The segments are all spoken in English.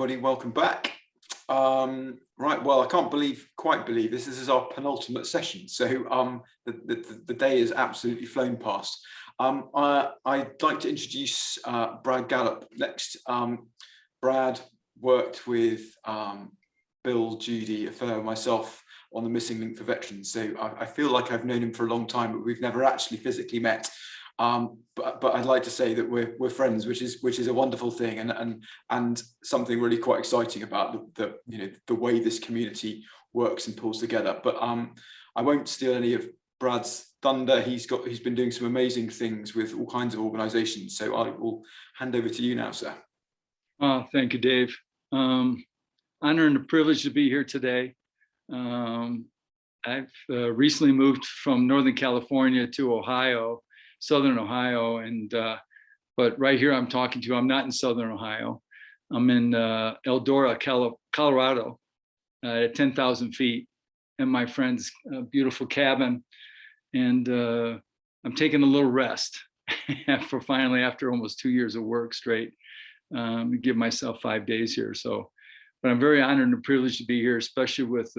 everybody. Welcome back. Right, well, I can't quite believe this. This is our penultimate session, so the day is absolutely flown past. I'd like to introduce Brad Gallup next. Brad worked with Bill, Judy, a fellow, myself on the Missing Link for Veterans. So I feel like I've known him for a long time, but we've never actually physically met. But I'd like to say that we're friends, which is a wonderful thing, and something really quite exciting about the way this community works and pulls together. But I won't steal any of Brad's thunder. He's been doing some amazing things with all kinds of organizations. So I will hand over to you now, sir. Thank you, Dave. Honor and a privilege to be here today. I've recently moved from Northern California to Ohio, Southern Ohio, and but right here I'm talking to you, I'm not in Southern Ohio. I'm in Eldora, Colorado, at 10,000 feet, in my friend's beautiful cabin, and I'm taking a little rest after almost 2 years of work straight. Give myself 5 days here. So, but I'm very honored and privileged to be here, especially with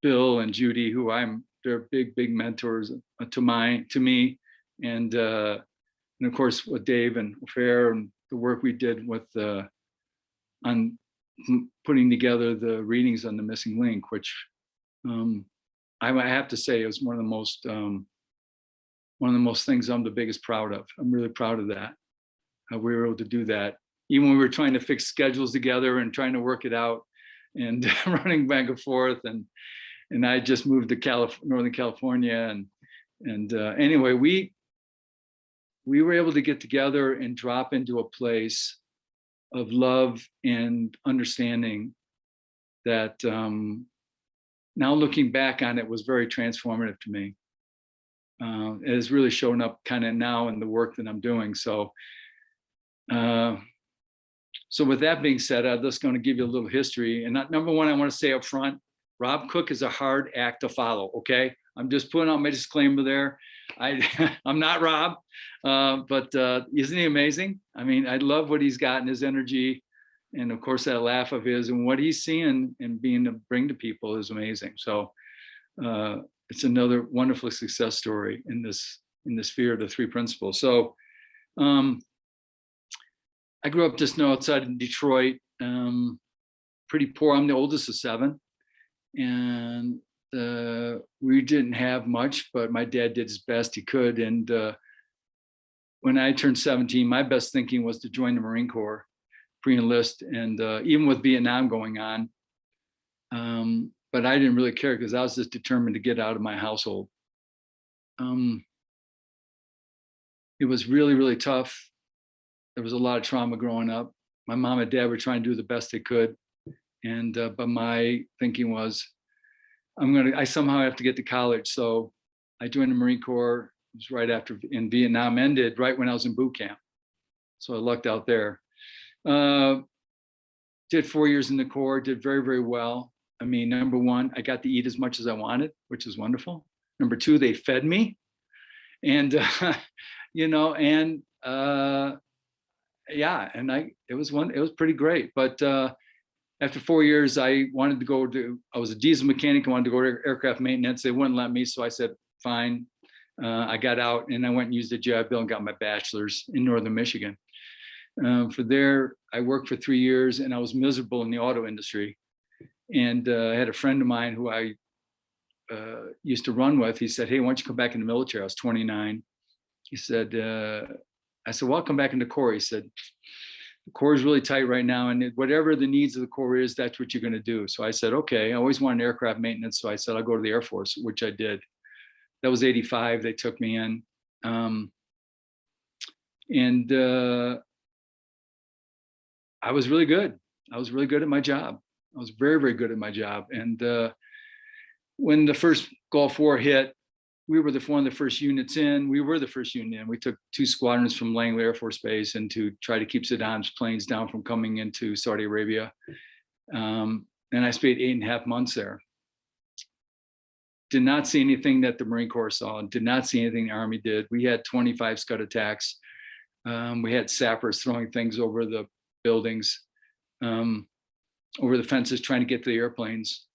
Bill and Judy, who they're big mentors to me. And of course with Dave and Fair and the work we did with on putting together the readings on the Missing Link, which I have to say is one of the most things I'm the biggest proud of. I'm really proud of that, how we were able to do that, even when we were trying to fix schedules together and trying to work it out and running back and forth, and I just moved to Northern California, and anyway, we were able to get together and drop into a place of love and understanding that now looking back on it was very transformative to me. It has really shown up kind of now in the work that I'm doing. So with that being said, I'm just going to give you a little history. And number one, I want to say up front, Rob Cook is a hard act to follow, okay? I'm just putting out my disclaimer there. I'm not Rob, but isn't he amazing? I mean, I love what he's got in his energy, and of course that laugh of his, and what he's seeing and being to bring to people is amazing. So it's another wonderful success story in this sphere of the three principles. So I grew up just outside of Detroit, pretty poor. I'm the oldest of 7, and we didn't have much, but my dad did his best he could. And when I turned 17, my best thinking was to join the Marine Corps, pre-enlist, and even with Vietnam going on. But I didn't really care because I was just determined to get out of my household. It was really, really tough. There was a lot of trauma growing up. My mom and dad were trying to do the best they could. And but my thinking was, I somehow have to get to college. So I joined the Marine Corps. It was right after in Vietnam ended, right when I was in boot camp. So I lucked out there. Did 4 years in the Corps, did very, very well. I mean, number one, I got to eat as much as I wanted, which is wonderful. Number two, they fed me. And, yeah, and it was pretty great. But after 4 years, I was a diesel mechanic. I wanted to go to aircraft maintenance. They wouldn't let me. So I said, fine. I got out and I went and used the GI Bill and got my bachelor's in Northern Michigan. For there, I worked for 3 years and I was miserable in the auto industry. And I had a friend of mine who I used to run with. He said, hey, why don't you come back in the military? I was 29. He said, I said, well, I'll come back in the Corps. He said, the Corps is really tight right now, and whatever the needs of the Corps is, that's what you're going to do. So I said, okay. I always wanted aircraft maintenance, so I said I'll go to the Air Force, which I did. That was '85. They took me in, and I was really good. I was really good at my job. I was very, very good at my job. And when the first Gulf War hit, we were one of the first units in. We were the first unit in. We took 2 squadrons from Langley Air Force Base and to try to keep Saddam's planes down from coming into Saudi Arabia. And I spent 8.5 months there. Did not see anything that the Marine Corps saw, and did not see anything the Army did. We had 25 Scud attacks. We had sappers throwing things over the buildings. over the fences trying to get to the airplanes.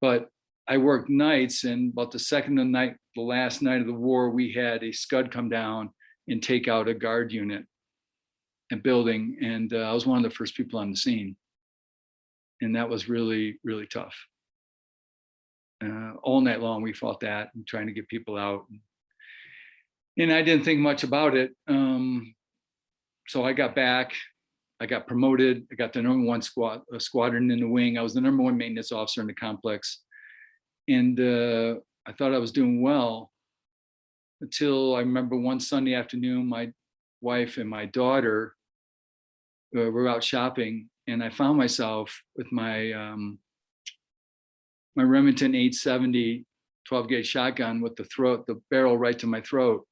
But I worked nights, and about the last night of the war, we had a Scud come down and take out a guard unit and building. And I was one of the first people on the scene. And that was really, really tough. All night long, we fought that and trying to get people out. And I didn't think much about it. So I got back, I got promoted. I got the #1 squadron in the wing. I was the #1 maintenance officer in the complex. And I thought I was doing well until I remember one Sunday afternoon, my wife and my daughter were out shopping, and I found myself with my my Remington 870 12-gauge shotgun with the barrel right to my throat,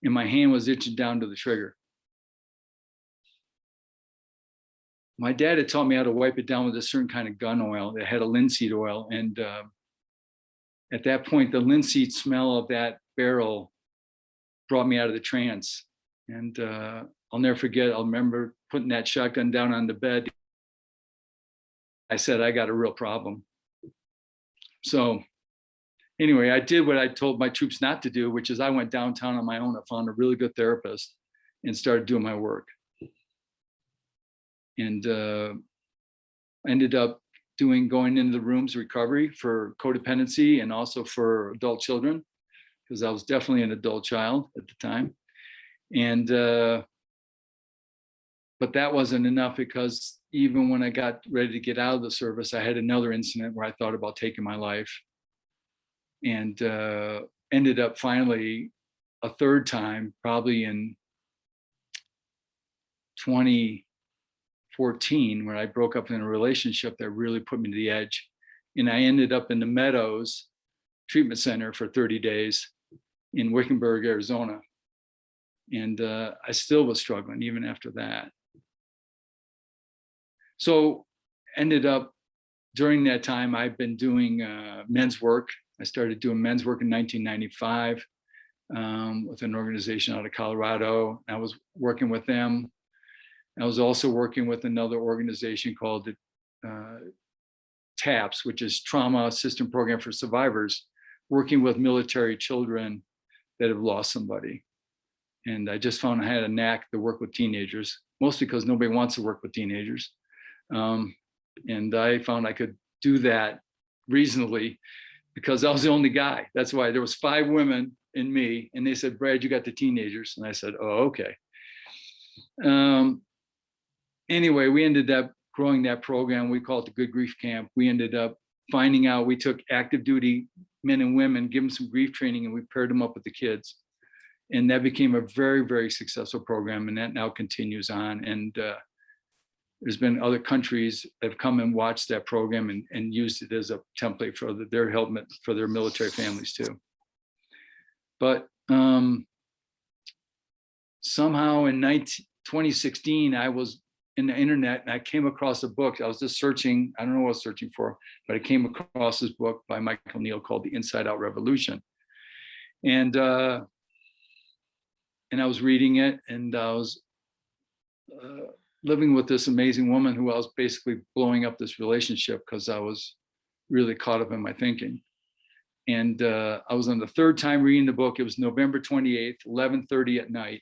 and my hand was itching down to the trigger. My dad had taught me how to wipe it down with a certain kind of gun oil that had a linseed oil, and at that point, the linseed smell of that barrel brought me out of the trance. And I'll never forget, I'll remember putting that shotgun down on the bed. I said, I got a real problem. So anyway, I did what I told my troops not to do, which is I went downtown on my own. I found a really good therapist and started doing my work. And ended up going into the rooms recovery for codependency and also for adult children, because I was definitely an adult child at the time. And but that wasn't enough, because even when I got ready to get out of the service, I had another incident where I thought about taking my life, and ended up finally a third time, probably in 2014, where I broke up in a relationship that really put me to the edge. And I ended up in the Meadows Treatment Center for 30 days in Wickenburg, Arizona. And I still was struggling even after that. So ended up during that time, I've been doing men's work. I started doing men's work in 1995 with an organization out of Colorado. I was working with them. I was also working with another organization called TAPS, which is Trauma Assistance Program for Survivors, working with military children that have lost somebody. And I just found I had a knack to work with teenagers, mostly because nobody wants to work with teenagers. And I found I could do that reasonably because I was the only guy. That's why there was 5 women and me, and they said, Brad, you got the teenagers. And I said, oh, okay. Anyway, we ended up growing that program. We call it the Good Grief Camp. We ended up finding out, we took active duty men and women, give them some grief training, and we paired them up with the kids. And that became a very, very successful program. And that now continues on. And there's been other countries that have come and watched that program and used it as a template for their helmet for their military families too. But somehow in 2016, I was in the internet and I came across a book. I was just searching, I don't know what I was searching for, but I came across this book by Michael Neal called The Inside Out Revolution. And I was reading it, and I was living with this amazing woman who I was basically blowing up this relationship because I was really caught up in my thinking. And I was on the 3rd time reading the book. It was November 28th, 11:30 at night.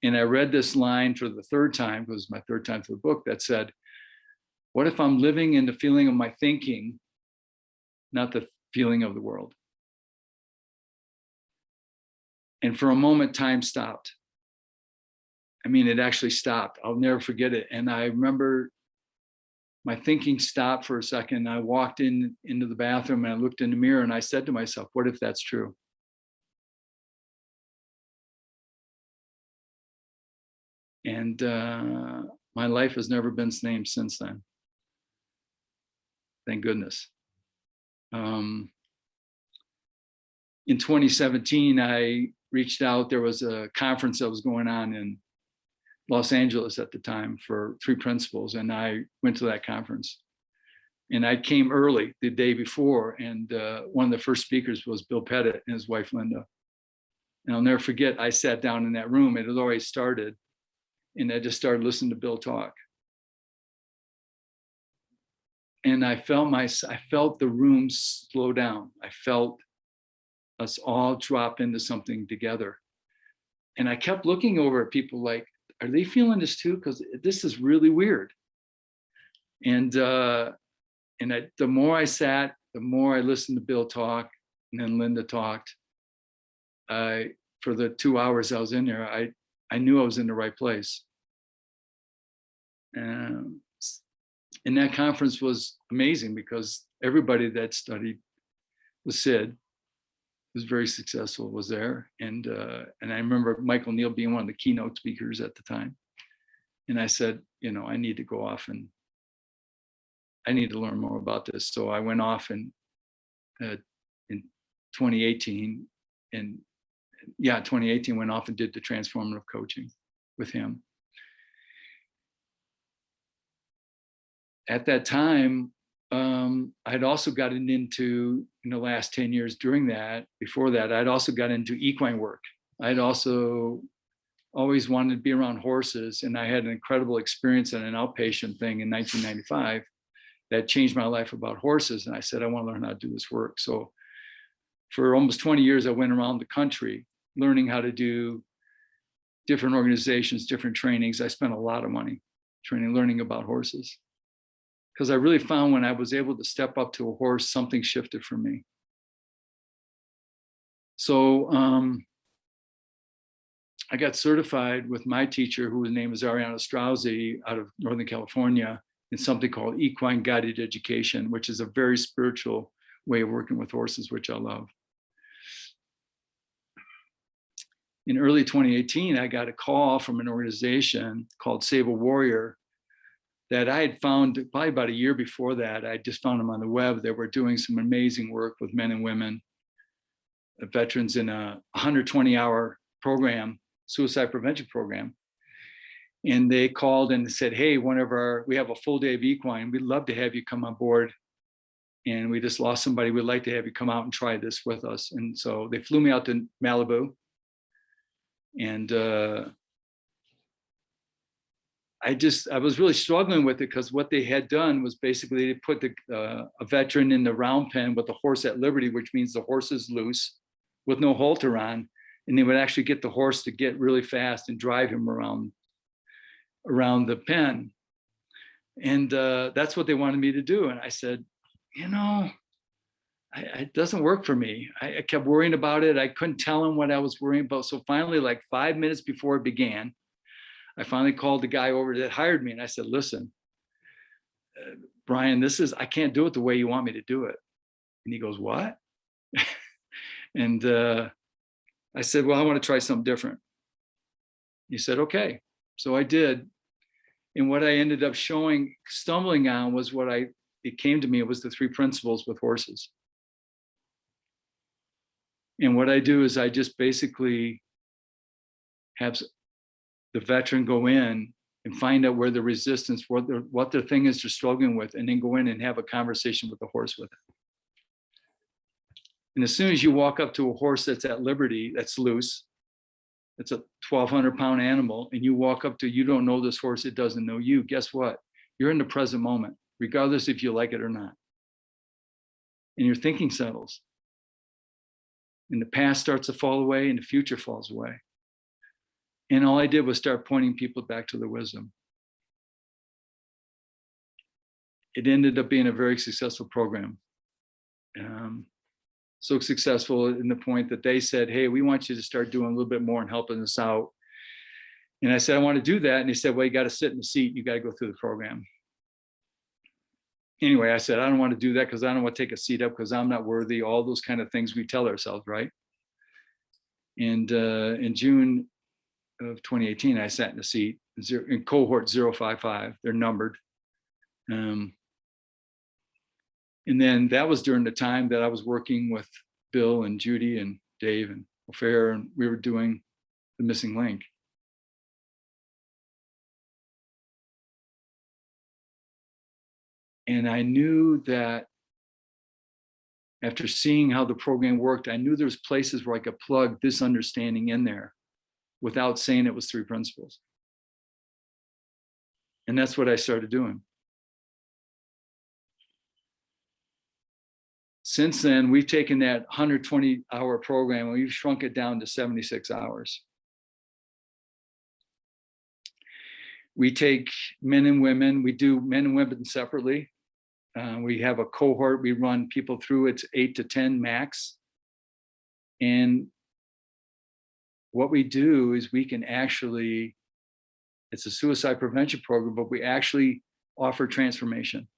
And I read this line for the 3rd time, it was my 3rd time through the book, that said, what if I'm living in the feeling of my thinking, not the feeling of the world? And for a moment, time stopped. I mean, it actually stopped. I'll never forget it. And I remember my thinking stopped for a second. I walked into the bathroom and I looked in the mirror and I said to myself, what if that's true? And my life has never been the same since then. Thank goodness. In 2017, I reached out. There was a conference that was going on in Los Angeles at the time for 3 principals, and I went to that conference. And I came early the day before, and one of the first speakers was Bill Pettit and his wife, Linda. And I'll never forget, I sat down in that room. It had already started, and I just started listening to Bill talk. And I felt the room slow down. I felt us all drop into something together. And I kept looking over at people like, are they feeling this too? Because this is really weird. And the more I sat, the more I listened to Bill talk, and then Linda talked. For the 2 hours I was in there, I knew I was in the right place. And that conference was amazing because everybody that studied with Sid was very successful, was there. And I remember Michael Neal being one of the keynote speakers at the time. And I said, I need to go off and I need to learn more about this. So I went off in 2018 and 2018 went off and did the transformative coaching with him. At that time, I'd also gotten into, in the last 10 years before that, I'd also got into equine work. I'd also always wanted to be around horses, and I had an incredible experience at an outpatient thing in 1995 that changed my life about horses. And I said, I want to learn how to do this work. So for almost 20 years, I went around the country learning how to do different organizations, different trainings. I spent a lot of money learning about horses. Because I really found when I was able to step up to a horse, something shifted for me. So I got certified with my teacher, whose name is Ariana Strauzy, out of Northern California, in something called Equine Guided Education, which is a very spiritual way of working with horses, which I love. In early 2018, I got a call from an organization called Save a Warrior that I had found probably about a year before that. I just found them on the web. They were doing some amazing work with men and women, veterans, in a 120-hour program, suicide prevention program. And they called and said, hey, we have a full day of equine. We'd love to have you come on board. And we just lost somebody. We'd like to have you come out and try this with us. And so they flew me out to Malibu. And I was really struggling with it because what they had done was basically they put a veteran in the round pen with the horse at liberty, which means the horse is loose with no halter on. And they would actually get the horse to get really fast and drive him around the pen. And that's what they wanted me to do. And I said, it doesn't work for me. I kept worrying about it. I couldn't tell them what I was worrying about. So finally, like 5 minutes before it began, I finally called the guy over that hired me. And I said, listen, Brian, I can't do it the way you want me to do it. And he goes, what? And I said, well, I want to try something different. He said, okay. So I did. And what I ended up stumbling on was it came to me, it was the 3 principles with horses. And what I do is I just basically have the veteran go in and find out where the resistance, what their thing is they're struggling with, and then go in and have a conversation with the horse with it. And as soon as you walk up to a horse that's at liberty, that's loose, it's a 1,200-pound animal, and you walk up to, you don't know this horse, it doesn't know you, guess what? You're in the present moment, regardless if you like it or not. And your thinking settles. And the past starts to fall away and the future falls away. And all I did was start pointing people back to the wisdom. It ended up being a very successful program. So successful in the point that they said, hey, we want you to start doing a little bit more and helping us out. And I said, I want to do that. And they said, well, you got to sit in the seat. You got to go through the program. Anyway, I said, I don't want to do that because I don't want to take a seat up because I'm not worthy. All those kind of things we tell ourselves, right? And in June of 2018, I sat in the seat in cohort 055. They're numbered. And then that was during the time that I was working with Bill and Judy and Dave and O'Fair, and we were doing The Missing Link. And I knew that after seeing how the program worked, I knew there's places where I could plug this understanding in there without saying it was 3 principles. And that's what I started doing. since then, we've taken that 120-hour program and we've shrunk it down to 76 hours. We take men and women, we do men and women separately. We have a cohort, we run people through, it's 8 to 10 max. And what we do is we can actually, it's a suicide prevention program, but we actually offer transformation.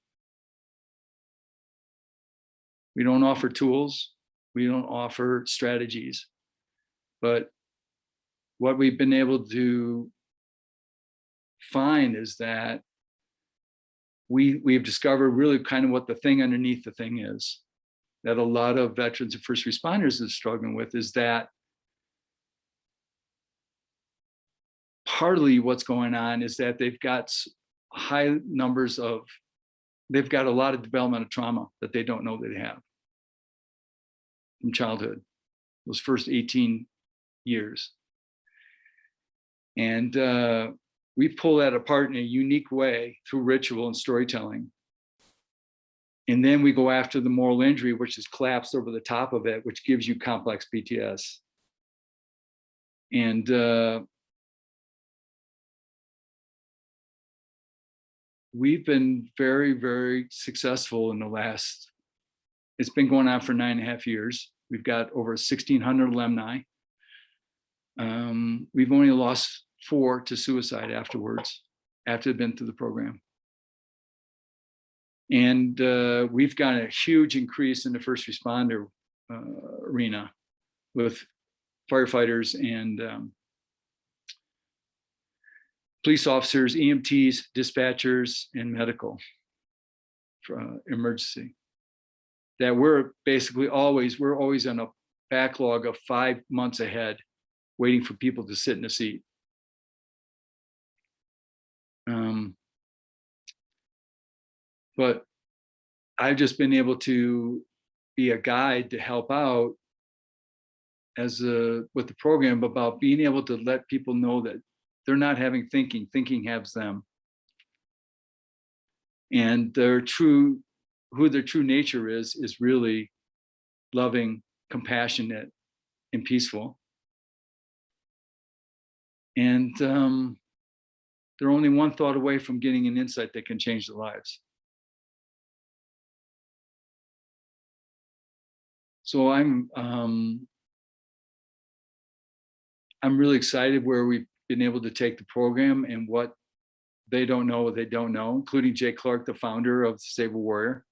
We don't offer tools, we don't offer strategies, but what we've been able to find is that we've discovered really kind of what the thing underneath the thing is, that a lot of veterans and first responders are struggling with, is that partly what's going on is that they've got high numbers of, they've got a lot of developmental trauma that they don't know they have from childhood, those first 18 years. And we pull that apart in a unique way through ritual and storytelling. And then we go after the moral injury, which is collapsed over the top of it, which gives you complex PTS. And we've been very, very successful in the last, it's been going on for 9.5 years. We've got over 1,600 alumni. We've only lost 4 to suicide afterwards, after they've been through the program. And we've got a huge increase in the first responder arena with firefighters and police officers, EMTs, dispatchers, and medical for emergency. That we're basically we're always on a backlog of 5 months ahead, waiting for people to sit in a seat. But I've just been able to be a guide to help out with the program about being able to let people know that they're not having thinking has them. And who their true nature is really loving, compassionate, and peaceful. And they're only one thought away from getting an insight that can change their lives. So I'm really excited where we've been able to take the program and what they don't know, including Jay Clark, the founder of Save a Warrior.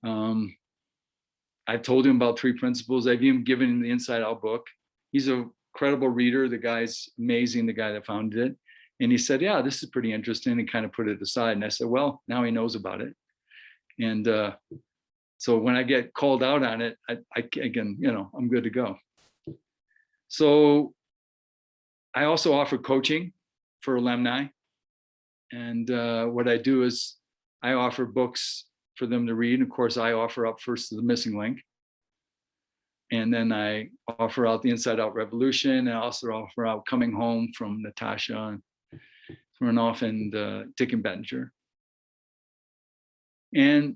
I've told him about 3 principles. I've even given him the Inside Out book. He's a credible reader. The guy's amazing, the guy that founded it. And he said, yeah, this is pretty interesting, and kind of put it aside. And I said, well, now he knows about it. And so when I get called out on it, I again, I'm good to go. So I also offer coaching for alumni. And what I do is I offer books for them to read. And of course, I offer up first The Missing Link. And then I offer out The Inside Out Revolution. And I also offer out Coming Home from Natasha Renoff and Dick and Bettinger. And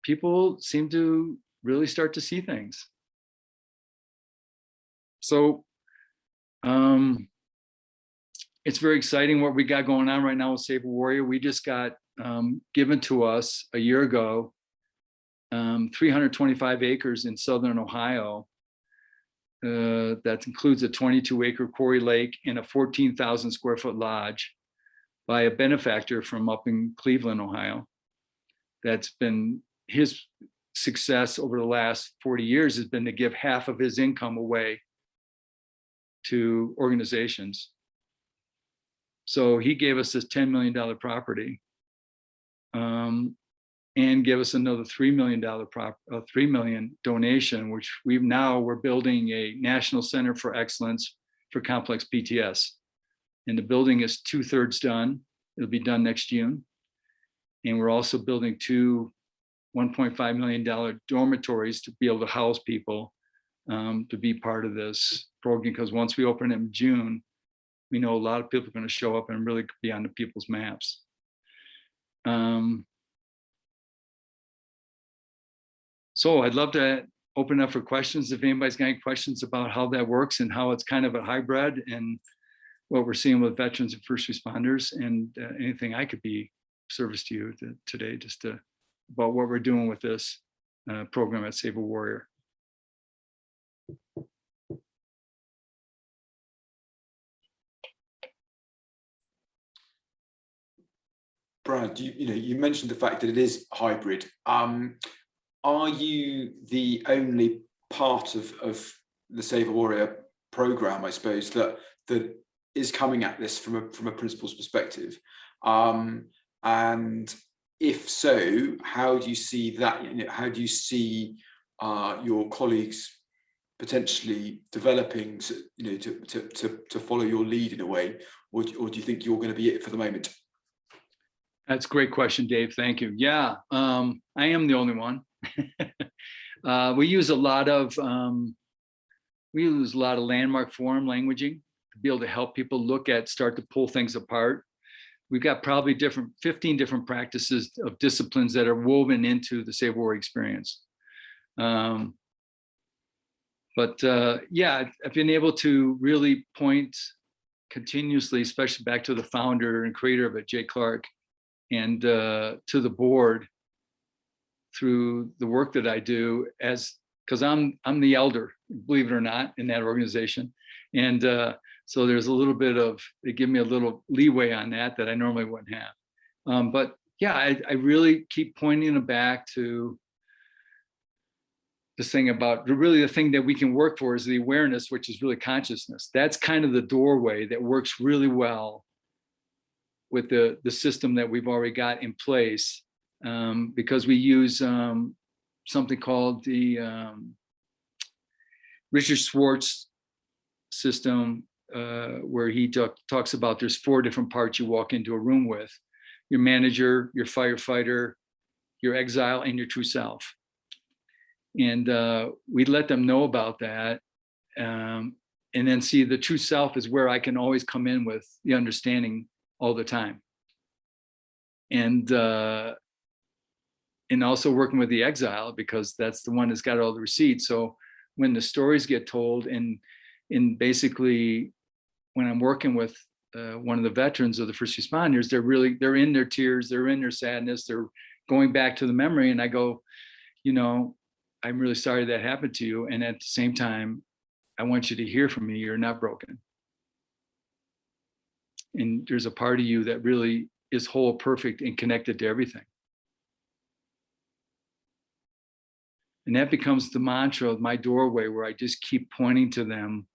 people seem to really start to see things. So it's very exciting what we got going on right now with Save a Warrior. We just got given to us a year ago 325 acres in southern Ohio. That includes a 22-acre quarry lake and a 14,000 square foot lodge by a benefactor from up in Cleveland, Ohio. That's been his success over the last 40 years, has been to give half of his income away to organizations. So he gave us this $10 million property and gave us another $3 million donation, which we're building a National Center for Excellence for Complex PTS. And the building is 2/3 done. It'll be done next June. And we're also building 2 $1.5 million dormitories to be able to house people to be part of this program. Because once we open it in June, we know a lot of people are going to show up and really be on the people's maps. So I'd love to open up for questions if anybody's got any questions about how that works and how it's kind of a hybrid and what we're seeing with veterans and first responders, and anything I could be of service to you today, just about what we're doing with this program at Save a Warrior. Brad, you mentioned the fact that it is hybrid. Are you the only part of the Save a Warrior program, I suppose, that is coming at this from a principal's perspective? And if so, how do you see that? How do you see your colleagues potentially developing, to follow your lead in a way, or do you think you're going to be it for the moment? That's a great question, Dave. Thank you. Yeah, I am the only one. We use a lot of landmark form languaging to be able to help people start to pull things apart. We've got probably 15 different practices of disciplines that are woven into the Save a Warrior experience. Yeah, I've been able to really point continuously, especially back to the founder and creator of it, Jay Clark, and to the board through the work that I do, because I'm the elder, believe it or not, in that organization. And so there's a little bit of, they give me a little leeway on that I normally wouldn't have. But yeah, I really keep pointing it back to this thing about really the thing that we can work for is the awareness, which is really consciousness. That's kind of the doorway that works really well with the system that we've already got in place, because we use something called the Richard Schwartz system, where he talks about there's 4 different parts you walk into a room with: your manager, your firefighter, your exile, and your true self. And we let them know about that, and then see the true self is where I can always come in with the understanding all the time. And also working with the exile, because that's the one that's got all the receipts. So when the stories get told, and basically when I'm working with one of the veterans or the first responders, they're in their tears, they're in their sadness, they're going back to the memory, and I go, I'm really sorry that happened to you, and at the same time, I want you to hear from me, you're not broken. And there's a part of you that really is whole, perfect, and connected to everything. And that becomes the mantra of my doorway, where I just keep pointing to them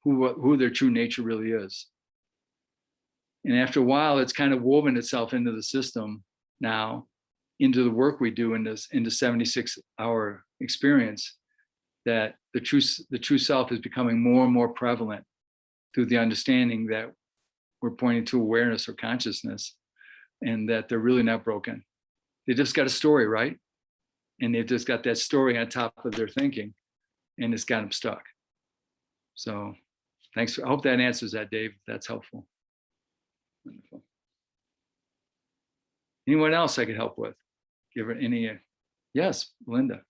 who their true nature really is. And after a while, it's kind of woven itself into the system now, into the work we do in the 76-hour experience, that the true self is becoming more and more prevalent through the understanding that we're pointing to awareness or consciousness, and that they're really not broken. They just got a story, right? And they've just got that story on top of their thinking, and it's got them stuck. So thanks. I hope that answers that, Dave. That's helpful. Wonderful. Anyone else I could help with? Give her any, yes, Linda.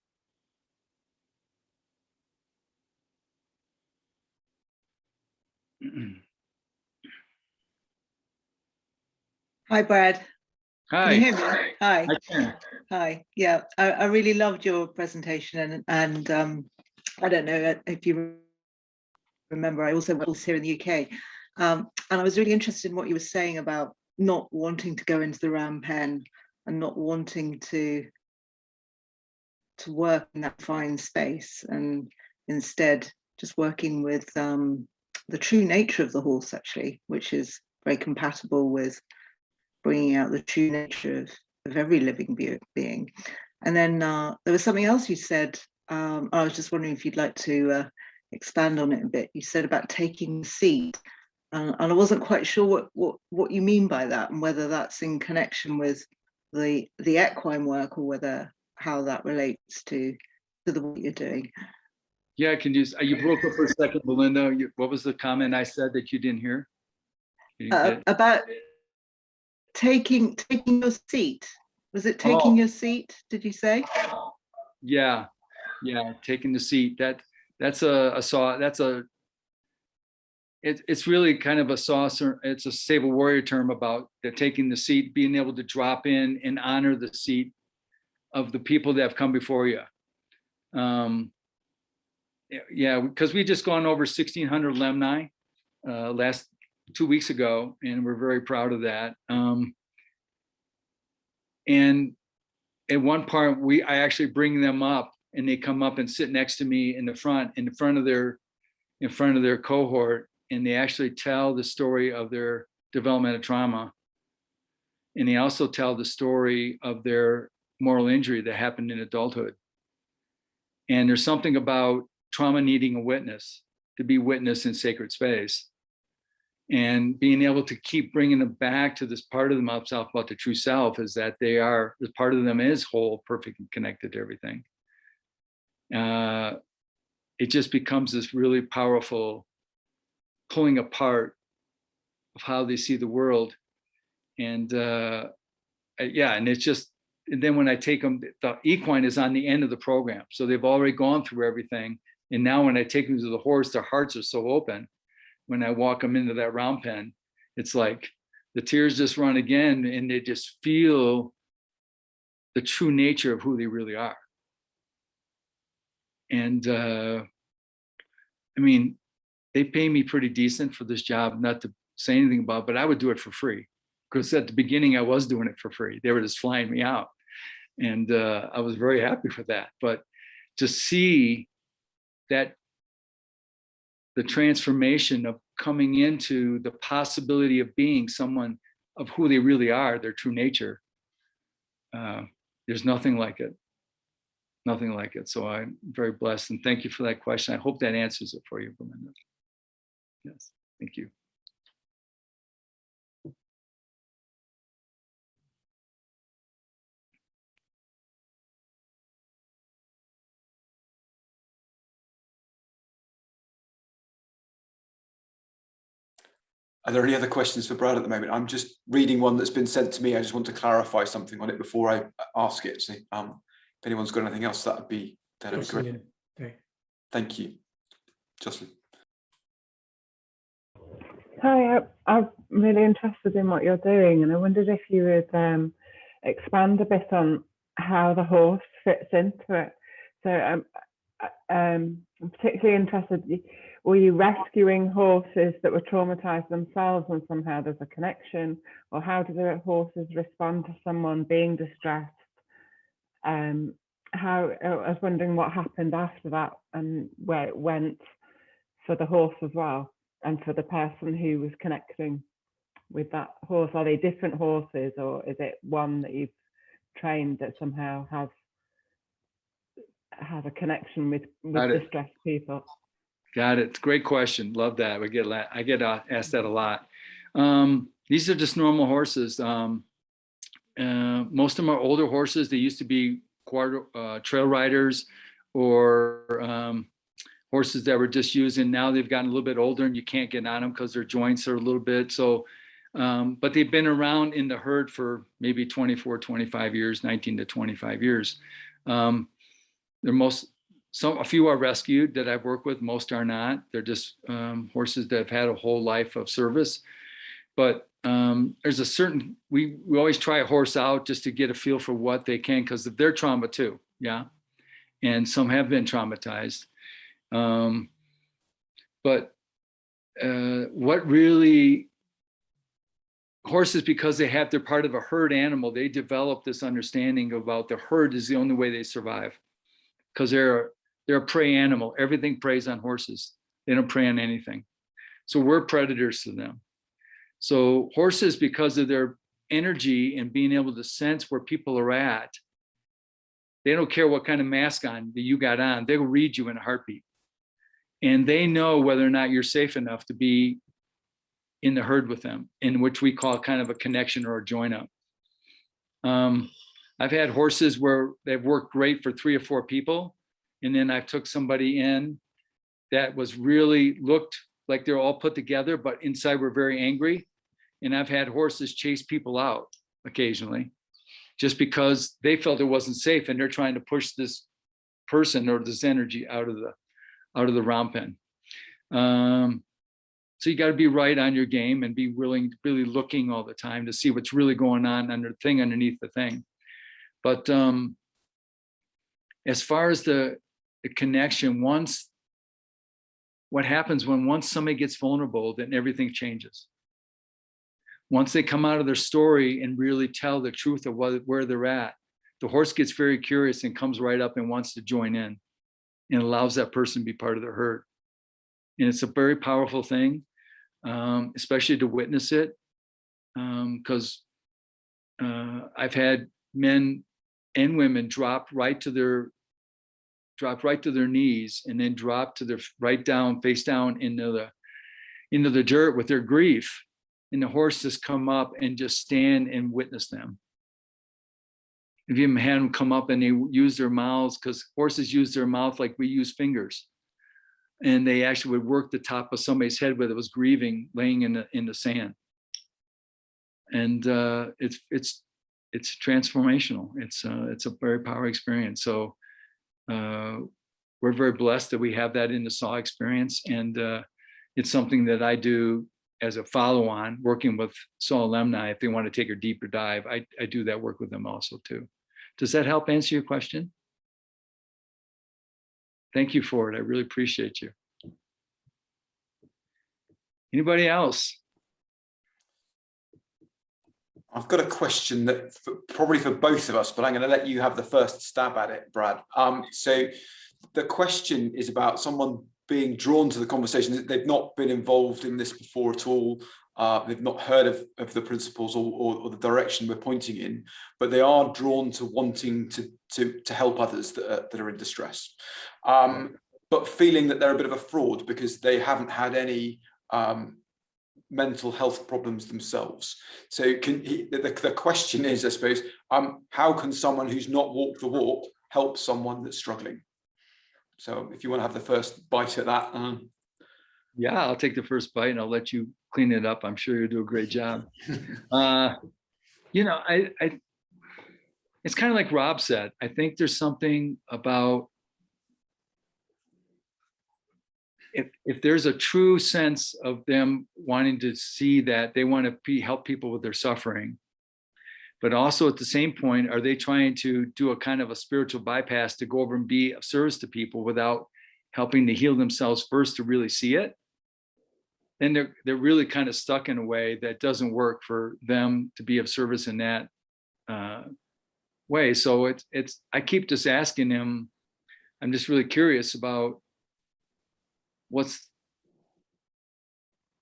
Hi, Brad. Hi. Can you hear me? Hi. I can. Hi. Yeah, I really loved your presentation, and I don't know if you remember, I also was here in the UK, and I was really interested in what you were saying about not wanting to go into the ram pen and not wanting to work in that fine space, and instead just working with the true nature of the horse, actually, which is very compatible with bringing out the true nature of every living being. And then there was something else you said. I was just wondering if you'd like to expand on it a bit. You said about taking the seat, and I wasn't quite sure what you mean by that, and whether that's in connection with the equine work, or how that relates to the work you're doing. Yeah, can you broke up for a second, Belinda. What was the comment I said that you didn't hear? About taking your seat. Was it taking your seat, did you say? Yeah. Yeah, taking the seat. That's it's really kind of a saucer. It's a Save a Warrior term about the taking the seat, being able to drop in and honor the seat of the people that have come before you. Yeah, because we just gone over 1,600 alumni last 2 weeks ago, and we're very proud of that. And at one part, I actually bring them up, and they come up and sit next to me in front of their cohort, and they actually tell the story of their developmental trauma, and they also tell the story of their moral injury that happened in adulthood. And there's something about trauma needing a witness, to be witness in sacred space, and being able to keep bringing them back to this part of themselves about the true self, is that this part of them is whole, perfect, and connected to everything. It just becomes this really powerful pulling apart of how they see the world. And yeah, and it's just, and then when I take them, the equine is on the end of the program. So they've already gone through everything. And now when I take them to the horse, their hearts are so open. When I walk them into that round pen, it's like the tears just run again, and they just feel the true nature of who they really are. And I mean, they pay me pretty decent for this job, not to say anything about it, but I would do it for free. Because at the beginning, I was doing it for free. They were just flying me out. And I was very happy for that. But to see that the transformation of coming into the possibility of being someone of who they really are, their true nature, there's nothing like it. Nothing like it. So I'm very blessed. And thank you for that question. I hope that answers it for you, Belinda. Yes, thank you. Are there any other questions for Brad at the moment? I'm just reading one that's been sent to me. I just want to clarify something on it before I ask it. So, if anyone's got anything else, that'd be great. Okay. Thank you, Jocelyn. Hi, I'm really interested in what you're doing, and I wondered if you would expand a bit on how the horse fits into it. So I'm particularly interested, were you rescuing horses that were traumatized themselves and somehow there's a connection, or how do the horses respond to someone being distressed? I was wondering what happened after that and where it went for the horse as well, and for the person who was connecting with that horse. Are they different horses, or is it one that you've trained that somehow has a connection with distressed people? Got it. Great question. Love that. I get asked that a lot. These are just normal horses. Most of them are older horses. They used to be trail riders or horses that were just using. Now they've gotten a little bit older and you can't get on them because their joints are a little bit. So, but they've been around in the herd for maybe 24, 25 years, 19 to 25 years. A few are rescued that I've worked with. Most are not. They're just horses that have had a whole life of service. But there's a certain, we always try a horse out just to get a feel for what they can, because of their trauma too. Yeah. And some have been traumatized. But what really, horses, because they're part of a herd animal, they develop this understanding about the herd is the only way they survive, because they're a prey animal. Everything preys on horses. They don't prey on anything. So we're predators to them. So horses, because of their energy and being able to sense where people are at, they don't care what kind of mask on that you got on. They'll read you in a heartbeat. And they know whether or not you're safe enough to be in the herd with them, in which we call kind of a connection or a join up. I've had horses where they've worked great for 3 or 4 people. And then I took somebody in that was really looked like they're all put together, but inside were very angry. And I've had horses chase people out occasionally just because they felt it wasn't safe, and they're trying to push this person or this energy out of the round pen. So you got to be right on your game and be really looking all the time to see what's really going on underneath the thing. But as far as the connection, what happens once somebody gets vulnerable, then everything changes. Once they come out of their story and really tell the truth of where they're at, the horse gets very curious and comes right up and wants to join in and allows that person to be part of the herd. And it's a very powerful thing, especially to witness it, because I've had men and women drop right to their knees and then drop to their face down into the dirt with their grief, and the horse just come up and just stand and witness them. If you had them come up and they use their mouths, because horses use their mouth like we use fingers, and they actually would work the top of somebody's head where it was grieving, laying in the sand. And it's transformational. It's a very powerful experience. So we're very blessed that we have that in the SAW experience, and it's something that I do as a follow-on, working with SAW alumni. If they want to take a deeper dive, I do that work with them also too. Does that help answer your question? Thank you for it. I really appreciate you. Anybody else? I've got a question that probably for both of us, but I'm going to let you have the first stab at it, Brad. So the question is about someone being drawn to the conversation. They've not been involved in this before at all. They've not heard of the principles or the direction we're pointing in, but they are drawn to wanting to help others that are in distress, but feeling that they're a bit of a fraud because they haven't had any mental health problems themselves. So the question is, I suppose, how can someone who's not walked the walk help someone that's struggling? So if you want to have the first bite at that. Yeah, I'll take the first bite and I'll let you clean it up. I'm sure you'll do a great job. You know, it's kind of like Rob said. I think there's something about if there's a true sense of them wanting to see that they want to help people with their suffering, but also at the same point, are they trying to do a kind of a spiritual bypass to go over and be of service to people without helping to heal themselves first to really see it? Then they're really kind of stuck in a way that doesn't work for them to be of service in that way. So I keep just asking them, I'm just really curious about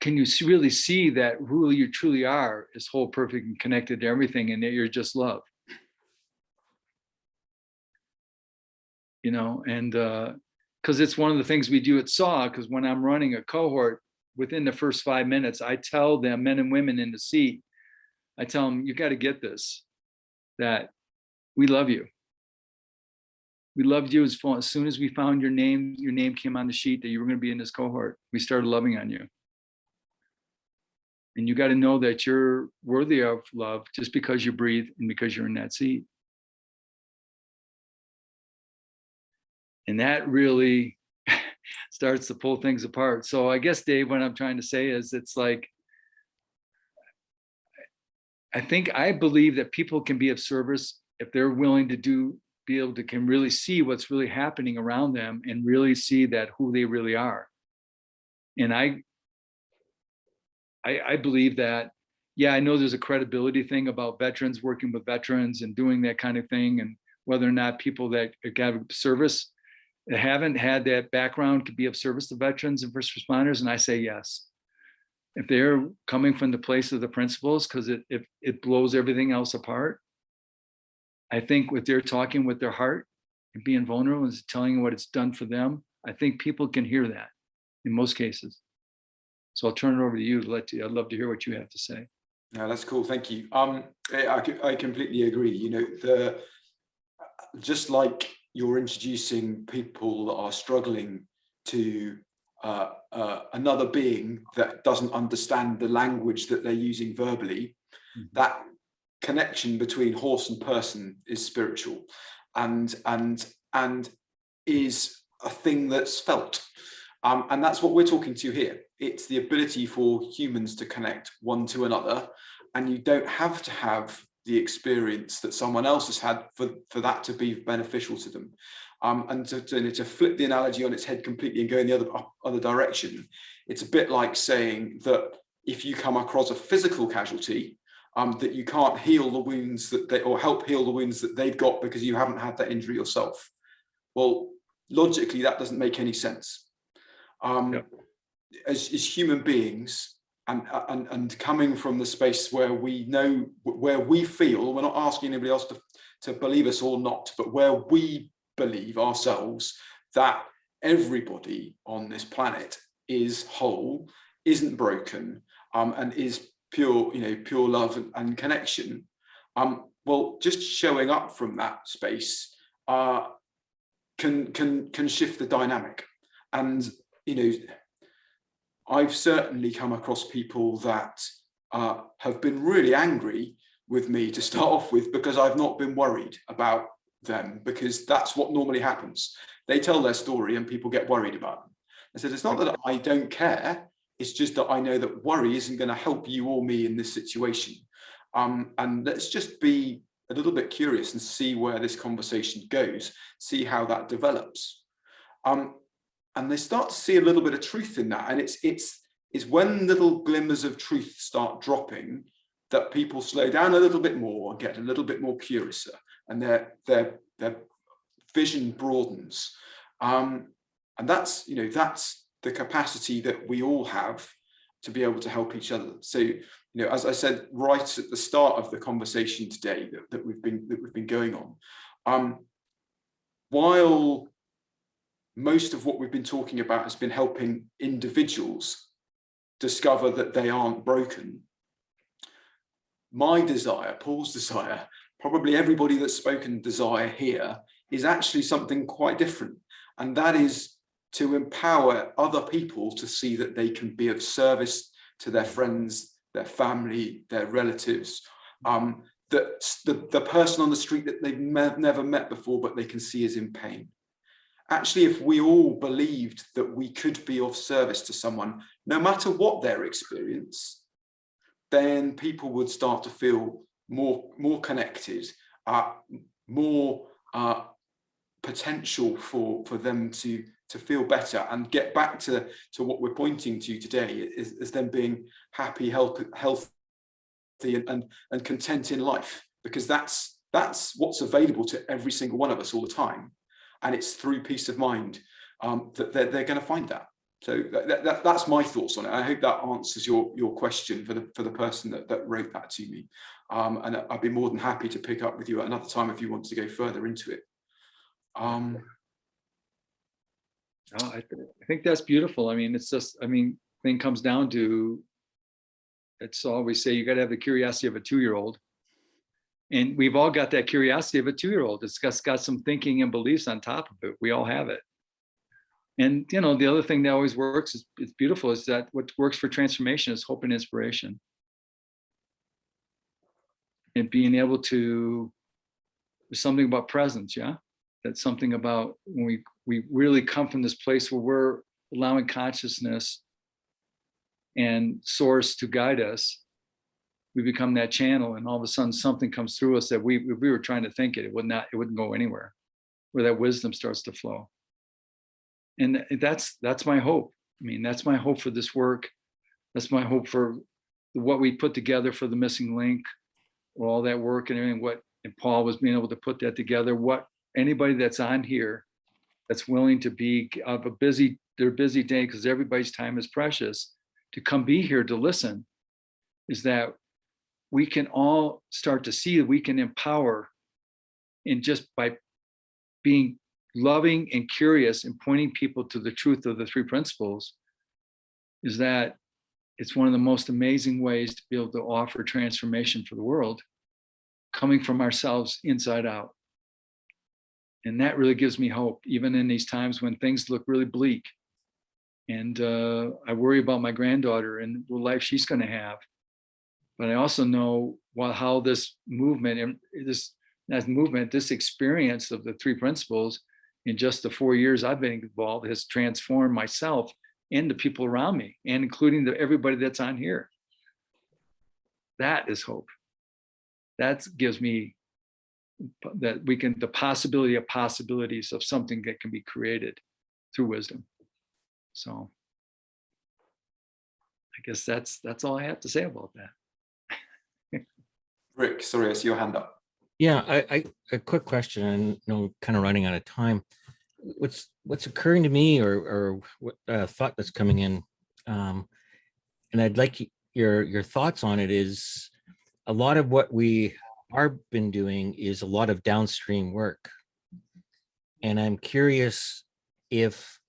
can you really see that who you truly are is whole, perfect, and connected to everything, and that you're just love? You know, and because it's one of the things we do at SAW, because when I'm running a cohort, within the first 5 minutes, I tell them, men and women in the seat, I tell them, you got to get this, that we love you. We loved you as soon as we found your name came on the sheet that you were going to be in this cohort. We started loving on you. And you got to know that you're worthy of love just because you breathe and because you're in that seat. And that really starts to pull things apart. So I guess, Dave, what I'm trying to say is it's like, I believe that people can be of service if they're willing to can really see what's really happening around them and really see that who they really are. And I believe that, yeah, I know there's a credibility thing about veterans working with veterans and doing that kind of thing, and whether or not people that have service that haven't had that background could be of service to veterans and first responders. And I say yes. If they're coming from the place of the principles, because it blows everything else apart. I think if they're talking with their heart and being vulnerable and telling what it's done for them, I think people can hear that in most cases. So I'll turn it over to you. I'd love to hear what you have to say. No, that's cool. Thank you. I completely agree. You know, just like you're introducing people that are struggling to another being that doesn't understand the language that they're using verbally, that connection between horse and person is spiritual, and is a thing that's felt. And that's what we're talking to here. It's the ability for humans to connect one to another, and you don't have to have the experience that someone else has had for that to be beneficial to them. And to flip the analogy on its head completely and go in the other direction, it's a bit like saying that if you come across a physical casualty, that you can't heal the wounds or help heal the wounds that they've got because you haven't had that injury yourself. Well, logically, that doesn't make any sense. Yep. As human beings, and coming from the space where we know, where we feel, we're not asking anybody else to believe us or not, but where we believe ourselves that everybody on this planet is whole, isn't broken, and is pure, pure love and connection. Well, just showing up from that space can shift the dynamic. And I've certainly come across people that have been really angry with me to start off with, because I've not been worried about them, because that's what normally happens. They tell their story and people get worried about them. I said, it's not that I don't care, it's just that I know that worry isn't going to help you or me in this situation. And let's just be a little bit curious and see where this conversation goes, see how that develops. And they start to see a little bit of truth in that. And it's when little glimmers of truth start dropping that people slow down a little bit more and get a little bit more curious, and their vision broadens. And that's the capacity that we all have to be able to help each other. So, as I said right at the start of the conversation today that we've been going on, while most of what we've been talking about has been helping individuals discover that they aren't broken, my desire, Paul's desire, probably everybody that's spoken desire here, is actually something quite different. And that is to empower other people to see that they can be of service to their friends, their family, their relatives, that the person on the street that they've never met before, but they can see is in pain. Actually, if we all believed that we could be of service to someone, no matter what their experience, then people would start to feel more connected, more potential for them to feel better and get back to what we're pointing to today is them being happy, healthy and content in life, because that's what's available to every single one of us all the time. And it's through peace of mind that they're going to find that. So that's my thoughts on it. I hope that answers your question for the person that wrote that to me. And I'd be more than happy to pick up with you at another time if you want to go further into it. I think that's beautiful. I mean, it's just, thing comes down to, it's always say you got to have the curiosity of a 2-year-old. And we've all got that curiosity of a 2-year-old. It's got some thinking and beliefs on top of it. We all have it. And, the other thing that always works, it's beautiful, is that what works for transformation is hope and inspiration. And being able to, there's something about presence, yeah? That's something about when we really come from this place where we're allowing consciousness and source to guide us, we become that channel, and all of a sudden something comes through us that we were trying to think it wouldn't go anywhere, where that wisdom starts to flow. And that's my hope. That's my hope for this work. That's my hope for what we put together for the missing link, or all that work and everything. And Paul was being able to put that together. What anybody that's on here that's willing to be of their busy day, because everybody's time is precious, to come be here to listen, is that we can all start to see that we can empower, and just by being loving and curious and pointing people to the truth of the 3 principles, is that it's one of the most amazing ways to be able to offer transformation for the world, coming from ourselves inside out. And that really gives me hope, even in these times when things look really bleak. And I worry about my granddaughter and the life she's going to have. But I also know how this movement, this experience of the 3 principles in just the 4 years I've been involved has transformed myself and the people around me, and including everybody that's on here. That is hope. That gives me that the possibility of possibilities of something that can be created through wisdom. So I guess that's all I have to say about that. Rick, sorry, I see your hand up. Yeah, I a quick question, and kind of running out of time. What's occurring to me, or what thought that's coming in, and I'd like your thoughts on it, is a lot of what we are been doing is a lot of downstream work, and I'm curious if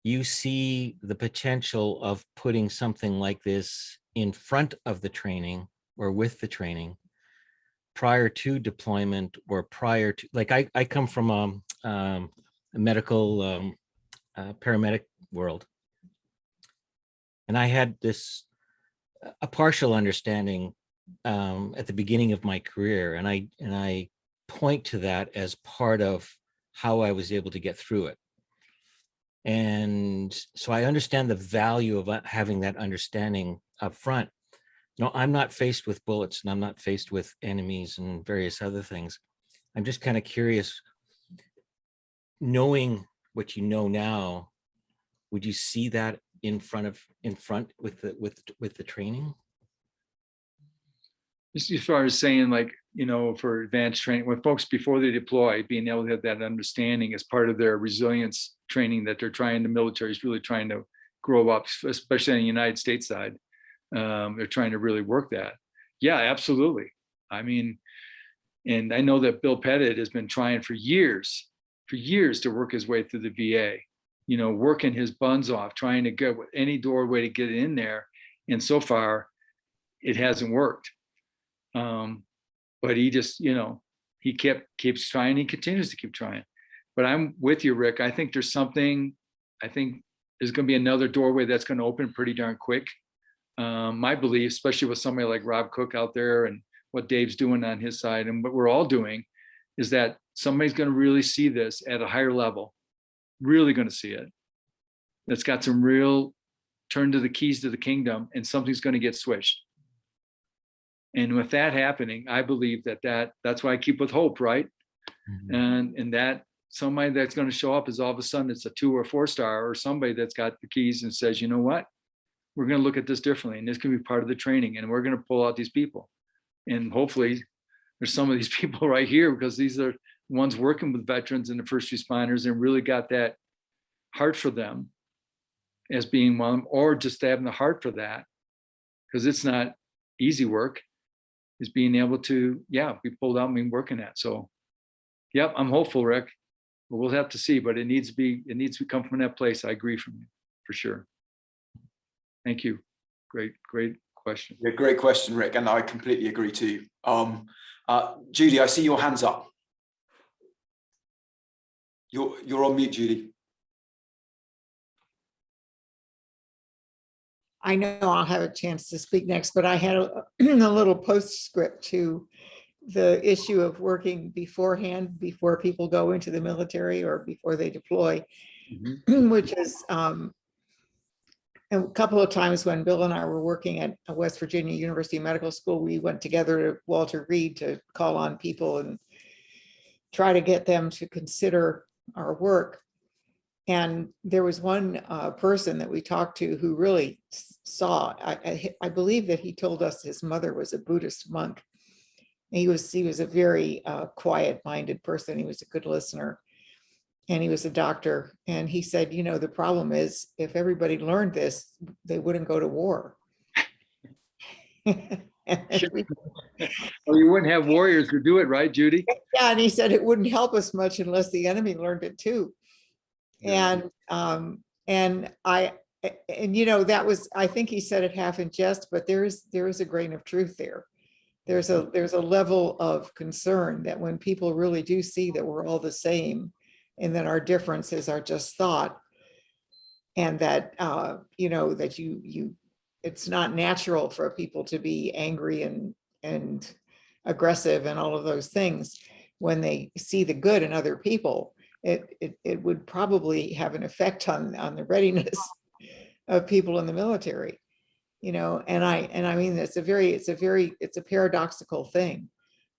you see the potential of putting something like this in front of the training or with the training prior to deployment, or prior to, like I come from a medical paramedic world, and I had a partial understanding at the beginning of my career, and I point to that as part of how I was able to get through it. And so I understand the value of having that understanding up front. No, I'm not faced with bullets, and I'm not faced with enemies and various other things. I'm just kind of curious, knowing what you know now, would you see that in front with the training? Just as far as saying, like, for advanced training, when folks before they deploy, being able to have that understanding as part of their resilience training that the military is really trying to grow up, especially on the United States side. They're trying to really work that. Yeah, absolutely. I mean, and I know that Bill Pettit has been trying for years to work his way through the VA, working his buns off, trying to get any doorway to get in there. And so far, it hasn't worked. But he just, he keeps trying, he continues to keep trying. But I'm with you, Rick. I think there's there's going to be another doorway that's going to open pretty darn quick. My belief, especially with somebody like Rob Cook out there and what Dave's doing on his side and what we're all doing, is that somebody's going to really see this at a higher level, really going to see it. That's got some real turn to the keys to the kingdom, and something's going to get switched. And with that happening, I believe that's why I keep with hope, right? Mm-hmm. And that somebody that's going to show up is all of a sudden it's a 2 or 4 star, or somebody that's got the keys and says, you know what? We're going to look at this differently, and this can be part of the training, and we're going to pull out these people. And hopefully there's some of these people right here, because these are ones working with veterans and the first responders and really got that heart for them as being one, or just having the heart for that, because it's not easy work, is being able to, be pulled out and be working at. So, yep, I'm hopeful, Rick, but we'll have to see, but it needs to come from that place. I agree from you for sure. Thank you. Great question. Yeah, great question, Rick, and I completely agree too. Judy, I see your hands up. You're on mute, Judy. I know I'll have a chance to speak next, but I had a little postscript to the issue of working beforehand, before people go into the military or before they deploy, mm-hmm. which is a couple of times when Bill and I were working at West Virginia University Medical School, we went together to Walter Reed to call on people and try to get them to consider our work. And there was one person that we talked to who really saw, I believe that he told us his mother was a Buddhist monk. He was a very quiet-minded person. He was a good listener, and he was a doctor. And he said, the problem is, if everybody learned this, they wouldn't go to war. Well, you wouldn't have warriors to do it, right, Judy? Yeah, and he said it wouldn't help us much unless the enemy learned it too. Yeah. And that was, I think he said it half in jest, but there is a grain of truth there. There's a level of concern that when people really do see that we're all the same, and that our differences are just thought, and that that it's not natural for people to be angry and aggressive and all of those things when they see the good in other people. it would probably have an effect on the readiness of people in the military, you know. And I mean, it's a paradoxical thing.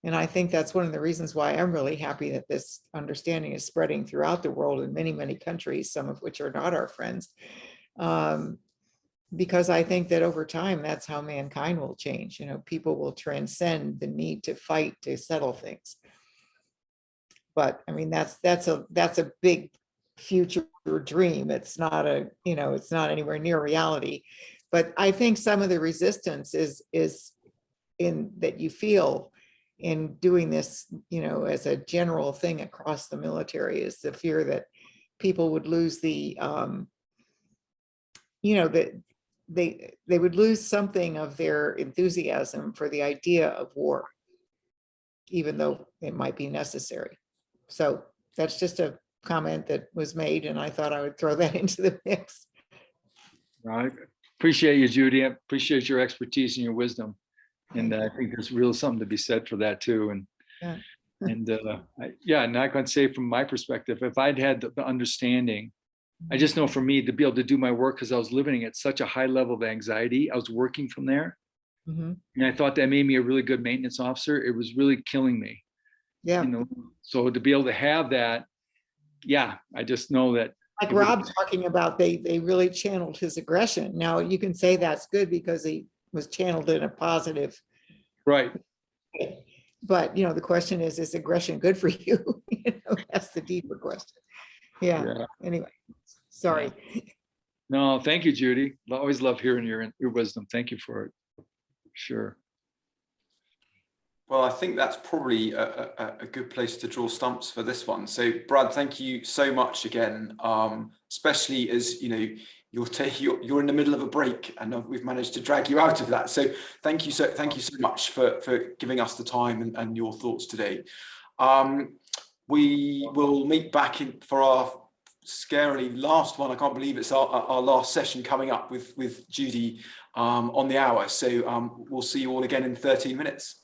And I think that's one of the reasons why I'm really happy that this understanding is spreading throughout the world in many, many countries, some of which are not our friends. Because I think that over time, that's how mankind will change. You know, people will transcend the need to fight to settle things. But I mean, that's a big future dream. It's not it's not anywhere near reality. But I think some of the resistance is in that you feel in doing this, you know, as a general thing across the military, is the fear that people would lose the, you know, that they would lose something of their enthusiasm for the idea of war, even though it might be necessary. So that's just a comment that was made, and I thought I would throw that into the mix. I appreciate you, Judy. I appreciate your expertise and your wisdom. And I think there's real something to be said for that too. And Yeah. And not going to say from my perspective, if I'd had the understanding, I just know for me to be able to do my work, because I was living at such a high level of anxiety, I was working from there. Mm-hmm. And I thought that made me a really good maintenance officer. It was really killing me. Yeah. You know, so to be able to have that, yeah, I just know that. Like Rob talking about, they really channeled his aggression. Now you can say that's good because he was channeled in a positive. Right. Way. But you know, the question is aggression good for you? You know, that's the deeper question. Yeah. Anyway, sorry. Yeah. No, thank you, Judy. I always love hearing your wisdom. Thank you for it. Sure. Well, I think that's probably a good place to draw stumps for this one. So, Brad, thank you so much again, especially as you know you're in the middle of a break, and we've managed to drag you out of that. So, thank you so much for giving us the time and your thoughts today. We will meet back for our scarily last one. I can't believe it's our last session coming up with Judy on the hour. So we'll see you all again in 13 minutes.